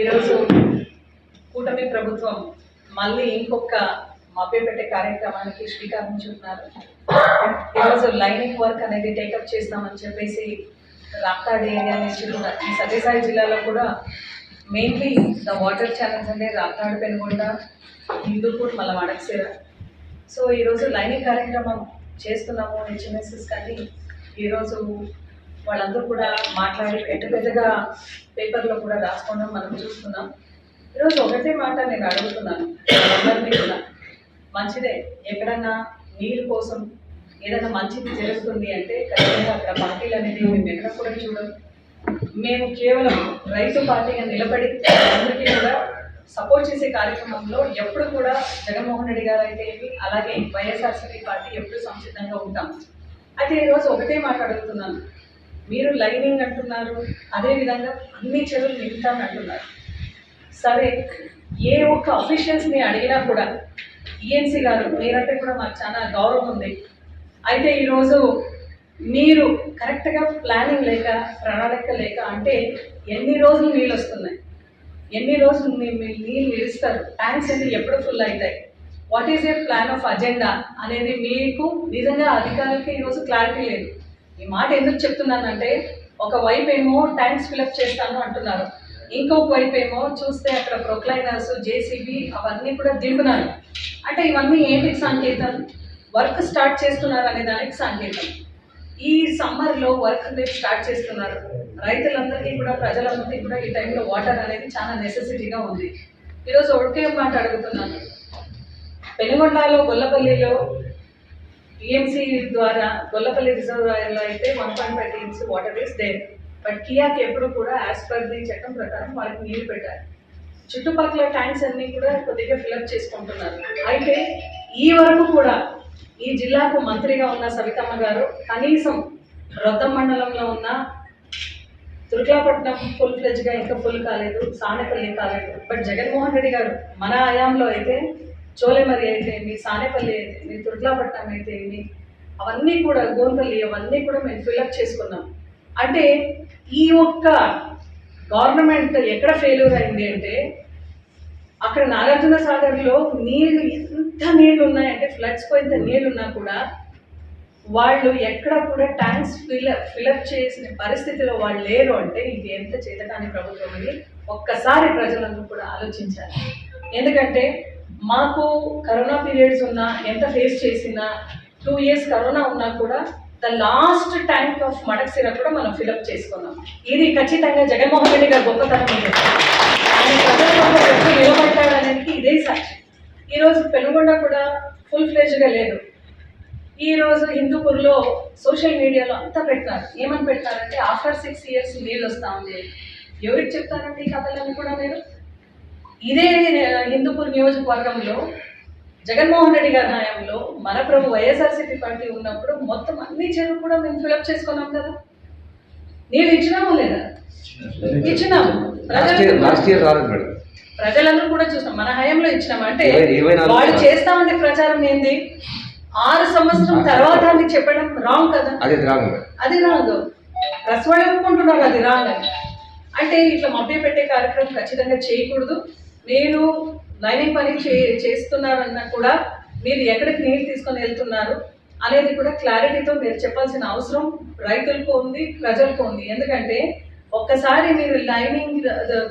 ఈరోజు కూటమి ప్రభుత్వం మళ్ళీ ఇంకొక మభ్యపెట్టే కార్యక్రమానికి శ్రీకారం చుట్టినారు. ఈరోజు లైనింగ్ వర్క్ అనేది టేకప్ చేస్తామని చెప్పేసి రాప్తాడ్ ఏరియా నుంచి కూడా ఈ సత్యసాయి జిల్లాలో కూడా మెయిన్లీ ద వాటర్ ఛానల్స్ అంటే రాప్తాడ్, పెనుగొండ, హిందూపూర్, మళ్ళీ మడక్సిర. సో ఈరోజు లైనింగ్ కార్యక్రమం చేస్తున్నాము హెచ్ఎంఎస్ఎస్ కానీ ఈరోజు వాళ్ళందరూ కూడా మాట్లాడి పెద్దగా పేపర్లో కూడా రాసుకోవడం మనం చూస్తున్నాం. ఈరోజు ఒకటే మాట నేను అడుగుతున్నాను అందరినీ కూడా, మంచిదే ఎక్కడన్నా నీళ్ళ కోసం ఏదైనా మంచిది జరుగుతుంది అంటే ఖచ్చితంగా అక్కడ పార్టీలు అనేది మేము ఎక్కడ కూడా చూడం. మేము కేవలం రైతు పార్టీగా నిలబడి అందరికీ కూడా సపోర్ట్ చేసే కార్యక్రమంలో ఎప్పుడు కూడా జగన్మోహన్ రెడ్డి గారు అయితే అలాగే వైఎస్ఆర్సీపీ పార్టీ ఎప్పుడు సంసిద్ధంగా ఉంటాం. అయితే ఈరోజు ఒకటే మాట అడుగుతున్నాను, మీరు లైనింగ్ అంటున్నారు, అదేవిధంగా అన్ని చెరువులు నింపుతామని అంటున్నారు. సరే, ఏ ఒక్క అఫీషియల్స్ని అడిగినా కూడా ఈఎన్సీ గారు మీరంటే కూడా మాకు చాలా గౌరవం ఉంది. అయితే ఈరోజు మీరు కరెక్ట్గా ప్లానింగ్ లేక ప్రణాళిక లేక అంటే ఎన్ని రోజులు నీళ్ళు వస్తున్నాయి, ఎన్ని రోజులు నీళ్ళు ఇస్తారు, ట్యాంక్స్ అన్ని ఎప్పుడు ఫుల్ అవుతాయి, what is your plan of agenda అనేది మీకు నిజంగా అధికారులకి ఈరోజు క్లారిటీ లేదు. ఈ మాట ఎందుకు చెప్తున్నానంటే ఒకవైపు ఏమో ట్యాంక్స్ ఫిలప్ చేస్తాను అంటున్నారు, ఇంకొక వైపు ఏమో చూస్తే అక్కడ ప్రొక్లైనర్స్, జేసీబీ అవన్నీ కూడా దింపున్నారు. అంటే ఇవన్నీ ఏంటికి సంకేతం? వర్క్ స్టార్ట్ చేస్తున్నారు అనే దానికి సంకేతం. ఈ సమ్మర్లో వర్క్ అనేది స్టార్ట్ చేస్తున్నారు. రైతులందరికీ కూడా, ప్రజలందరికీ కూడా ఈ టైంలో వాటర్ అనేది చాలా నెసెసిటీగా ఉంది. ఈరోజు ఒకే మాట అడుగుతున్నాను, పెనుగొండలో గొల్లపల్లిలో టీఎంసీ ద్వారా గొల్లపల్లి రిజర్వాయర్లో అయితే 1.5 TMC water is there. But కియాకి ఎప్పుడు కూడా యాజ్ పర్ ది చట్టం ప్రకారం వాళ్ళకి నీళ్ళు పెట్టారు. చుట్టుపక్కల ట్యాంక్స్ అన్నీ కూడా కొద్దిగా ఫిలప్ చేసుకుంటున్నారు. అయితే ఈ వరకు కూడా ఈ జిల్లాకు మంత్రిగా ఉన్న సవితమ్మ గారు కనీసం రొద్దం మండలంలో ఉన్న తుర్కలాపట్నం ఫుల్ ఫ్లెడ్జ్గా ఇంకా ఫుల్ కాలేదు, సానేపల్లి కాలేదు. బట్ జగన్మోహన్ రెడ్డి గారు మన హయాంలో అయితే చోలేమరి అయితే ఏమి, సానేపల్లి అయితే ఏమి, తుర్కలాపట్నం అయితే ఏమి, అవన్నీ కూడా గోంపల్లి అవన్నీ కూడా మేము ఫిల్అప్ చేసుకున్నాం. అంటే ఈ ఒక్క గవర్నమెంట్ ఎక్కడ ఫెయిల్యూర్ అయింది అంటే అక్కడ నాగార్జున సాగర్లో నీళ్లు ఎంత నీళ్లు ఉన్నాయంటే ఫ్లడ్స్ పోయినంత నీళ్లు ఉన్నా కూడా వాళ్ళు ఎక్కడ కూడా ట్యాంక్స్ ఫిలప్ చేసిన పరిస్థితిలో వాళ్ళు లేరు. అంటే ఇది ఎంత చేతకాని ప్రభుత్వం అని ఒక్కసారి ప్రజలందరూ కూడా ఆలోచించాలి. ఎందుకంటే మాకు కరోనా పీరియడ్స్ ఉన్నా, ఎంత ఫేస్ చేసినా, 2 years కరోనా ఉన్నా కూడా the last tank of Madakasira కూడా మనం ఫిలప్ చేసుకున్నాం. ఇది ఖచ్చితంగా జగన్మోహన్ రెడ్డి గారు గొప్పతనం ఉంది. ఆయన ప్రజల్లో ఎప్పుడు నిలబడ్డాడనేది ఇదే సాక్షి. ఈరోజు పెనుగొండ కూడా ఫుల్ ఫ్లెడ్జ్గా లేదు. ఈరోజు హిందూపూర్లో సోషల్ మీడియాలో అంతా పెట్టారు. ఏమని పెట్టారంటే ఆఫ్టర్ 6 years నీళ్ళు వస్తూ ఉంది. ఎవరికి చెప్తారంటే ఈ కథలన్నీ కూడా మీరు? ఇదే హిందూపూర్ నియోజకవర్గంలో జగన్మోహన్ రెడ్డి గారి హయాంలో మన ప్రభు వైఎస్ఆర్సీపీ పార్టీ ఉన్నప్పుడు మొత్తం అన్ని చెరువు కూడా మేము ఫిలప్ చేసుకున్నాం కదా. నీళ్ళు ఇచ్చినాము లేదా? ఇచ్చినాము. ప్రజలందరూ కూడా చూస్తాం మన హయాంలో ఇచ్చినాము. అంటే వాళ్ళు చేస్తా ఉండే ప్రచారం ఏంది? 6 సంవత్సరం తర్వాత అని చెప్పడం రాంగ్ కదా. అది రాంగ్. రస్వాళ్ళు ఒప్పుకుంటున్నారు అది రాంగ్ అని. అంటే ఇట్లా మభ్యపెట్టే కార్యక్రమం ఖచ్చితంగా చేయకూడదు. నేను లైనింగ్ పని చేస్తున్నారన్నా కూడా మీరు ఎక్కడికి నీళ్ళు తీసుకొని వెళ్తున్నారు అనేది కూడా క్లారిటీతో మీరు చెప్పాల్సిన అవసరం రైతులకు ఉంది, ప్రజలకు ఉంది. ఎందుకంటే ఒక్కసారి మీరు లైనింగ్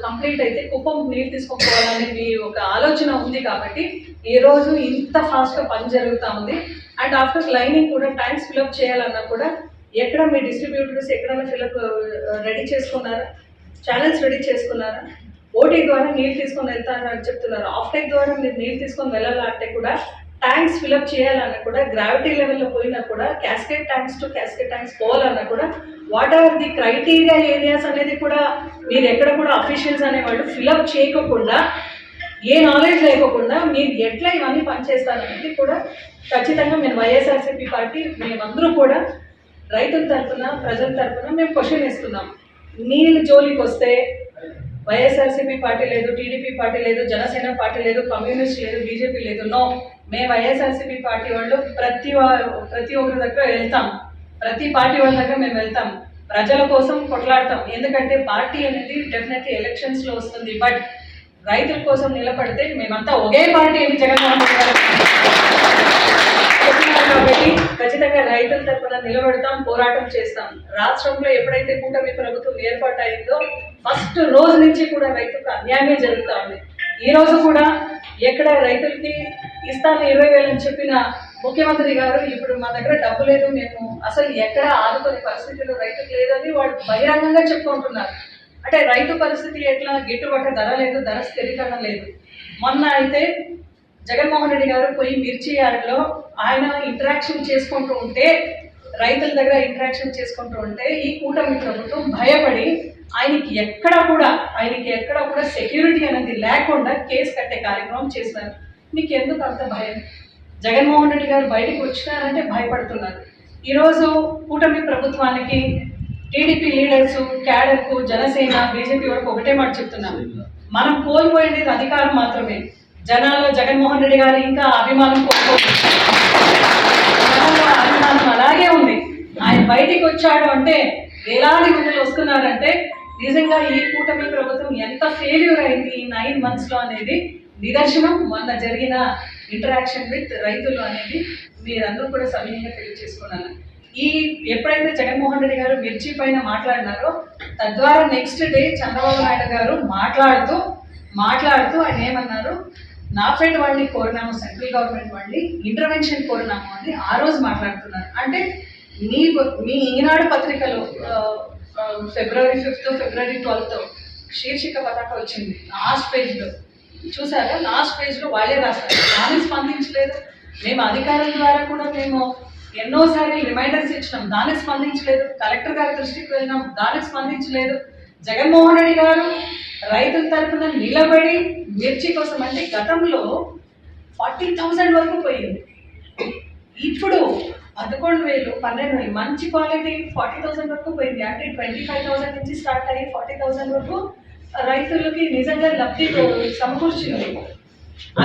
కంప్లీట్ అయితే కుప్పం నీళ్ళు తీసుకోవాలనే మీ ఒక ఆలోచన ఉంది కాబట్టి ఈరోజు ఇంత ఫాస్ట్గా పని జరుగుతూ ఉంది. అండ్ ఆఫ్టర్ లైనింగ్ కూడా ట్యాంక్స్ ఫిలప్ చేయాలన్నా కూడా ఎక్కడ మీ డిస్ట్రిబ్యూటర్స్ ఎక్కడైనా ఫిలప్ రెడీ చేసుకున్నారా? ఛానల్స్ రెడీ చేసుకున్నారా? ఓటీ ద్వారా నీళ్ళు తీసుకొని వెళ్తారని చెప్తున్నారు. ఆఫ్టేక్ ద్వారా మీరు నీళ్ళు తీసుకొని వెళ్ళాలంటే కూడా ట్యాంక్స్ ఫిలప్ చేయాలన్నా కూడా గ్రావిటీ లెవెల్లో పోయినా కూడా cascade tanks to cascade tanks పోవాలన్నా కూడా what are the criteria areas అనేది కూడా మీరు ఎక్కడ కూడా అఫీషియల్స్ అనేవాళ్ళు ఫిలప్ చేయకుండా, ఏ నాలెడ్జ్ లేకోకుండా మీరు ఎట్లా ఇవన్నీ పనిచేస్తారనేది కూడా ఖచ్చితంగా మేము వైఎస్ఆర్సీపీ పార్టీ మేమందరూ కూడా రైతుల తరఫున, ప్రజల తరఫున మేము క్వశ్చన్ ఇస్తున్నాం. నీళ్ళు జోలికి వస్తే వైఎస్ఆర్సీపీ పార్టీ లేదు, టీడీపీ పార్టీ లేదు, జనసేన పార్టీ లేదు, కమ్యూనిస్ట్ లేదు, బీజేపీ లేదు. నో, మేము వైఎస్ఆర్సీపీ పార్టీ వాళ్ళు ప్రతి ఒక్కరి దగ్గర వెళ్తాం, ప్రతి పార్టీ వాళ్ళ దగ్గర మేము వెళ్తాం. ప్రజల కోసం కొట్లాడతాం. ఎందుకంటే పార్టీ అనేది డెఫినెట్లీ ఎలక్షన్స్లో వస్తుంది, బట్ రైతుల కోసం నిలబడితే మేమంతా ఒకే పార్టీ అని జగన్మోహన్ రెడ్డి గారు చెప్తున్నారు కాబట్టి ఖచ్చితంగా రైతుల తరఫున నిలబడతాం, పోరాటం చేస్తాం. రాష్ట్రంలో ఎప్పుడైతే కూటమి ప్రభుత్వం ఏర్పాటు అయిందో ఫస్ట్ రోజు నుంచి కూడా రైతులకు అన్యాయమే జరుగుతూ ఉంది. ఈ రోజు కూడా ఎక్కడ రైతులకి ఇస్తాను 20,000 అని చెప్పిన ముఖ్యమంత్రి గారు ఇప్పుడు మా దగ్గర డబ్బు లేదు, మేము అసలు ఎక్కడ ఆదుకునే పరిస్థితులు రైతుకు లేదని వాళ్ళు బహిరంగంగా చెప్పుకుంటున్నారు. అంటే రైతు పరిస్థితి ఎట్లా, గిట్టుబాటు ధర లేదు, ధర స్థిరీకరణ లేదు. మొన్న అయితే జగన్మోహన్ రెడ్డి గారు పోయి మిర్చి యార్డ్లో ఆయన ఇంటరాక్షన్ చేసుకుంటూ ఉంటే, రైతుల దగ్గర ఇంటరాక్షన్ చేసుకుంటూ ఉంటే ఈ కూటమి ప్రభుత్వం భయపడి ఆయనకి ఎక్కడ కూడా సెక్యూరిటీ అనేది లేకుండా కేసు కట్టే కార్యక్రమం చేస్తున్నారు. మీకు ఎందుకు అంత భయం? జగన్మోహన్ రెడ్డి గారు బయటకు వచ్చినారంటే భయపడుతున్నారు. ఈరోజు కూటమి ప్రభుత్వానికి టీడీపీ లీడర్స్, క్యాడర్కు, జనసేన, బీజేపీ వరకు ఒకటే మాట చెప్తున్నాం, మనం కోల్పోయేది అధికారం మాత్రమే. జనాల్లో జగన్మోహన్ రెడ్డి గారు ఇంకా అభిమానం కోల్పోతుంది, జనాల్లో అభిమానం అలాగే ఉంది. ఆయన బయటికి వచ్చాడు అంటే వేలాది మందిలు వస్తున్నారంటే నిజంగా ఈ కూటమి ప్రభుత్వం ఎంత ఫెయిల్యూర్ అయింది ఈ 9 monthsలో అనేది నిదర్శనం. మొన్న జరిగిన ఇంటరాక్షన్ విత్ రైతులు అనేది మీరందరూ కూడా సమయంగా తెలియజేసుకున్నాను. ఎప్పుడైతే జగన్మోహన్ రెడ్డి గారు మిర్చి పైన మాట్లాడినారో తద్వారా నెక్స్ట్ డే చంద్రబాబు నాయుడు గారు మాట్లాడుతూ ఆయన ఏమన్నారు, నాఫెడ్ వాళ్ళని కోరినాము, సెంట్రల్ గవర్నమెంట్ వాళ్ళని ఇంటర్వెన్షన్ కోరినాము అని ఆ రోజు మాట్లాడుతున్నారు. అంటే మీ ఈనాడు పత్రికలో February 5th, February 12th శీర్షిక పతాక వచ్చింది. లాస్ట్ పేజ్లో చూసారా, లాస్ట్ పేజ్లో వాళ్ళే రాస్తారు. దానికి స్పందించలేదు. మేము అధికారుల ద్వారా కూడా మేము ఎన్నోసార్లు రిమైండర్స్ ఇచ్చినాం, దానికి స్పందించలేదు. కలెక్టర్ గారి దృష్టికి వెళ్ళినాం, దానికి స్పందించలేదు. జగన్మోహన్ రెడ్డి గారు రైతుల తరఫున నిలబడి మిర్చి కోసం అంటే గతంలో 40,000 వరకు పోయింది, ఇప్పుడు 11,000, 12,000 మంచి క్వాలిటీ 40,000 వరకు పోయింది. అంటే 25,000 నుంచి స్టార్ట్ అయ్యి 40,000 వరకు రైతులకి నిజంగా లబ్ధి సమకూర్చింది.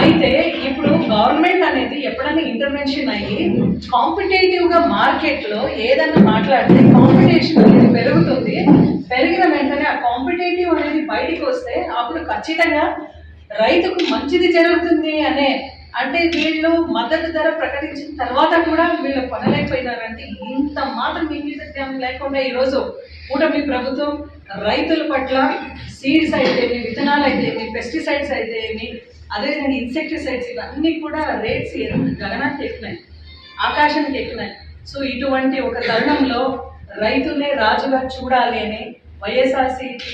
అయితే ఇప్పుడు గవర్నమెంట్ అనేది ఎప్పుడైనా ఇంటర్వెన్షన్ అయ్యి కాంపిటేటివ్గా మార్కెట్లో ఏదైనా మాట్లాడితే కాంపిటీషన్ అనేది పెరుగుతుంది. పెరిగిన వెంటనే ఆ కాంపిటేటివ్ అనేది బయటికి వస్తే అప్పుడు ఖచ్చితంగా రైతుకు మంచిది జరుగుతుంది అంటే వీళ్ళు మద్దతు ధర ప్రకటించిన తర్వాత కూడా వీళ్ళు కొనలేకపోయినారంటే ఇంత మాత్రం ఇంగితం లేకుండా ఈరోజు కూటమి ప్రభుత్వం రైతుల పట్ల సీడ్స్ అయితేమి, విత్తనాలు అయితేమి, పెస్టిసైడ్స్ అయితేమి, అదేవిధంగా ఇన్సెక్టిసైడ్స్ ఇవన్నీ కూడా రేట్స్ గగనానికి ఎక్కినాయి, ఆకాశానికి ఎక్కినాయి. సో ఇటువంటి ఒక తరుణంలో రైతులే రాజుగా చూడాలి అని వైఎస్ఆర్సీపీ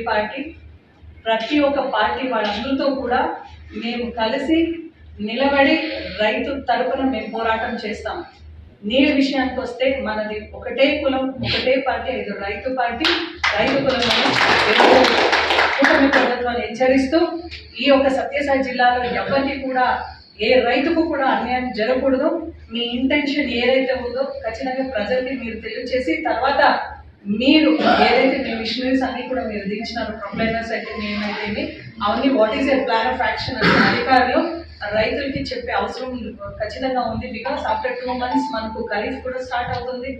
పార్టీ ప్రతి ఒక్క పార్టీ వాళ్ళందరితో కూడా మేము కలిసి నిలబడి రైతు తరపున మేము పోరాటం చేస్తాం. నీళ్ళ విషయానికి వస్తే మనది ఒకటే కులం, ఒకటే పార్టీ, ఇది రైతు పార్టీ. రైతు కులంలో కూటమి ప్రభుత్వాన్ని హెచ్చరిస్తూ ఈ యొక్క సత్యసాయి జిల్లాలో ఎవరికి కూడా ఏ రైతుకు కూడా అన్యాయం జరగకూడదు. మీ ఇంటెన్షన్ ఏదైతే ఉందో ఖచ్చితంగా ప్రజల్ని మీరు తెలియచేసి తర్వాత మీరు ఏదైతే మీ మిషనరీస్ అన్ని కూడా మీరు దించినారు, ప్రొక్లైనర్స్ అయితే మేమైతే అవన్నీ what is a plan of action అని అధికారులు రైతులకి చెప్పే అవసరం ఖచ్చితంగా ఉంది. బికాస్ ఆఫ్టర్ 2 months మనకు ఖరీఫ్ కూడా స్టార్ట్ అవుతుంది.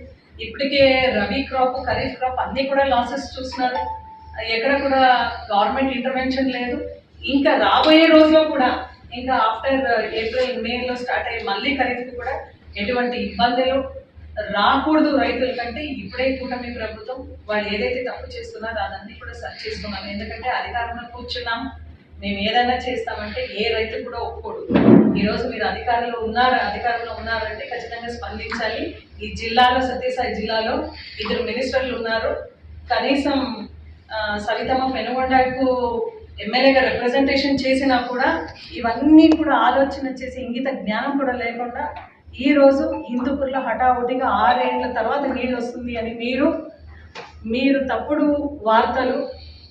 ఇప్పటికే రబీ క్రాప్, ఖరీఫ్ క్రాప్ అన్నీ కూడా లాసెస్ చూస్తున్నారు. ఎక్కడ కూడా గవర్నమెంట్ ఇంటర్వెన్షన్ లేదు. ఇంకా రాబోయే రోజుల్లో కూడా ఇంకా ఆఫ్టర్ ఏప్రిల్, మేలో స్టార్ట్ అయ్యి మళ్ళీ ఖరీఫ్కి కూడా ఎటువంటి ఇబ్బందులు రాకూడదు రైతుల కంటే ఇప్పుడే కూటమి ప్రభుత్వం వాళ్ళు ఏదైతే తప్పు చేస్తున్నారో అదన్నీ కూడా సరి చేసుకున్నాం. ఎందుకంటే అధికారంలో కూర్చున్నాం, మేము ఏదైనా చేస్తామంటే ఏ రైతు కూడా ఒప్పుకోడు. ఈరోజు మీరు అధికారంలో ఉన్నారంటే ఖచ్చితంగా స్పందించాలి. ఈ జిల్లాలో, సత్యసాయి జిల్లాలో 2 మినిస్టర్లు ఉన్నారు. కనీసం సవితమ్మ పెనుగొండకు ఎమ్మెల్యేగా రిప్రజెంటేషన్ చేసినా కూడా ఇవన్నీ కూడా ఆలోచన చేసి ఇంగిత జ్ఞానం కూడా లేకుండా ఈరోజు హిందూపూర్లో హఠాహుటిగా 6 ఏళ్ల తర్వాత నీళ్ళు వస్తుంది అని మీరు తప్పుడు వార్తలు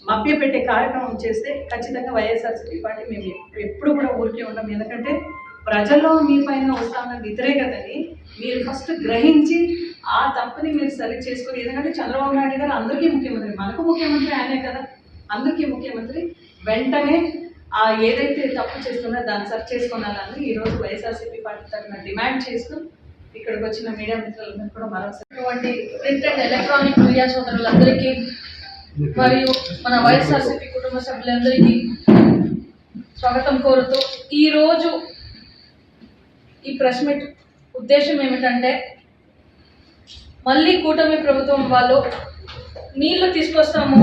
మభ్యపెట్టే కార్యక్రమం చేస్తే ఖచ్చితంగా వైఎస్ఆర్సీపీ పార్టీ మేము ఎప్పుడు కూడా ఊరికే ఉంటాం. ఎందుకంటే ప్రజల్లో మీ పైన వస్తున్న వ్యతిరేకతని మీరు ఫస్ట్ గ్రహించి ఆ తప్పుని మీరు సరి చేసుకొని, ఎందుకంటే చంద్రబాబు నాయుడు గారు అందరికీ ముఖ్యమంత్రి, మనకు ముఖ్యమంత్రి ఆయనే కదా, అందరికీ ముఖ్యమంత్రి. వెంటనే ఏదైతే తప్పు చేస్తున్నా దాన్ని సరి చేసుకోవాలని ఈరోజు వైఎస్ఆర్సీపీ పార్టీ తరఫున డిమాండ్ చేస్తూ ఇక్కడికి వచ్చిన మీడియా మిత్రులందరూ కూడా మరొకసారి ఇటువంటి ప్రింట్ అండ్ ఎలక్ట్రానిక్ మీడియా సోదరులందరికీ మరియు మన వైఎస్ఆర్సీపీ కుటుంబ సభ్యులందరికీ స్వాగతం కోరుతూ ఈరోజు ఈ ప్రెస్ మీట్ ఉద్దేశం ఏమిటంటే, మళ్ళీ కూటమి ప్రభుత్వం వాళ్ళు నీళ్లు తీసుకొస్తాము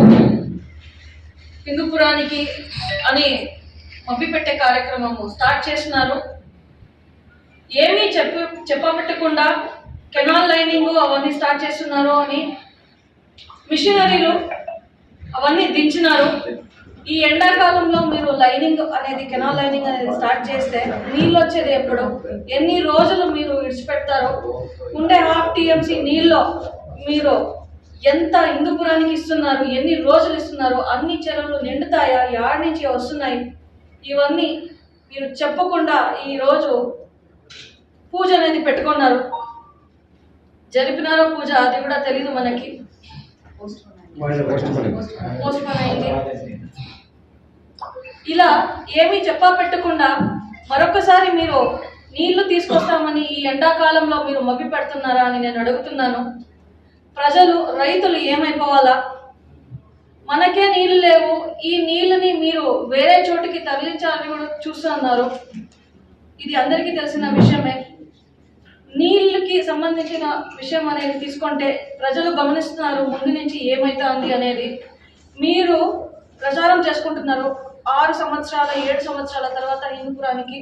హిందూపురానికి అని మభ్యపెట్టే కార్యక్రమము స్టార్ట్ చేసినారు. ఏమీ చెప్పబెట్టకుండా కెనాల్ లైనింగ్ అవన్నీ స్టార్ట్ చేస్తున్నారు అని మిషనరీలు అవన్నీ దించినారు. ఈ ఎండాకాలంలో మీరు లైనింగ్ అనేది కెనాల్ లైనింగ్ అనేది స్టార్ట్ చేస్తే నీళ్ళు వచ్చేది ఎప్పుడు, ఎన్ని రోజులు మీరు విడిచిపెడతారో, ఉండే 1/2 TMC నీళ్ళు మీరు ఎంత హిందూపురానికి ఇస్తున్నారు, ఎన్ని రోజులు ఇస్తున్నారు, అన్ని చెరువులు నిండుతాయా, యాడ్ నుంచి వస్తున్నాయి, ఇవన్నీ మీరు చెప్పకుండా ఈరోజు పూజ అనేది పెట్టుకున్నారు. జరిపినారో పూజ అది కూడా తెలీదు మనకి, పోస్ట్పోన్ అయింది. ఇలా ఏమీ చెప్పపెట్టకుండా మరొకసారి మీరు నీళ్లు తీసుకొస్తామని ఈ ఎండాకాలంలో మీరు మభ్య పెడుతున్నారా అని నేను అడుగుతున్నాను. ప్రజలు, రైతులు ఏమైపోవాలా? మనకే నీళ్లు లేవు, ఈ నీళ్ళని మీరు వేరే చోటికి తరలించాలని కూడా చూస్తున్నారు. ఇది అందరికీ తెలిసిన విషయమే. నీళ్ళకి సంబంధించిన విషయం అనేది తీసుకుంటే ప్రజలు గమనిస్తున్నారు ముందు నుంచి ఏమైతుంది అనేది. మీరు ప్రచారం చేసుకుంటున్నారు 6 సంవత్సరాల 7 సంవత్సరాల తర్వాత హిందూపురానికి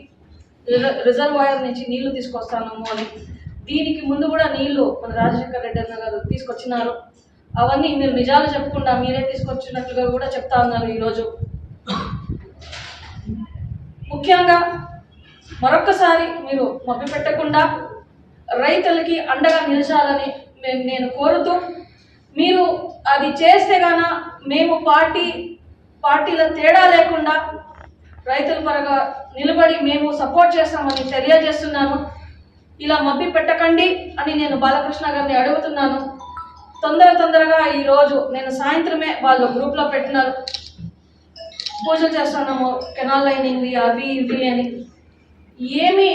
రిజర్వాయర్ నుంచి నీళ్లు తీసుకొస్తాను అని. దీనికి ముందు కూడా నీళ్లు మన రాజశేఖర రెడ్డి అన్న గారు తీసుకొచ్చినారు. అవన్నీ మీరు నిజాలు చెప్పకుండా మీరే తీసుకొచ్చినట్లుగా కూడా చెప్తా ఉన్నారు ఈరోజు. ముఖ్యంగా మరొక్కసారి మీరు మభ్యపెట్టకుండా రైతులకి అండగా నిలిచాలని నేను కోరుతూ, మీరు అది చేస్తే గాన మేము పార్టీల తేడా లేకుండా రైతుల పరంగా నిలబడి మేము సపోర్ట్ చేస్తామని తెలియజేస్తున్నాను. ఇలా మభ్య పెట్టకండి అని నేను బాలకృష్ణ గారిని అడుగుతున్నాను. తొందరగా ఈరోజు నేను సాయంత్రమే వాళ్ళు గ్రూప్లో పెట్టినారు, పూజలు చేస్తున్నాము కెనాల్ లైనింగ్ అవి ఇవి అని. ఏమీ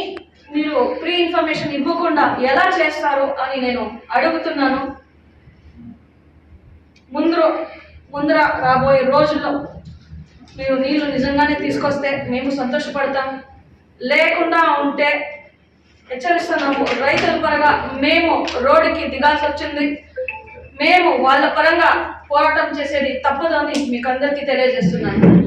మీరు ప్రీ ఇన్ఫర్మేషన్ ఇవ్వకుండా ఎలా చేస్తారు అని నేను అడుగుతున్నాను. ముందర రాబోయే రోజుల్లో మీరు నీళ్లు నిజంగానే తీసుకొస్తే మేము సంతోషపడతాం. లేకుండా ఉంటే హెచ్చరిస్తున్నాము, రైతుల పరంగా మేము రోడ్డుకి దిగాల్సి వచ్చింది. మేము వాళ్ళ పరంగా పోరాటం చేసేది తప్పదని మీకు అందరికీ తెలియజేస్తున్నాను.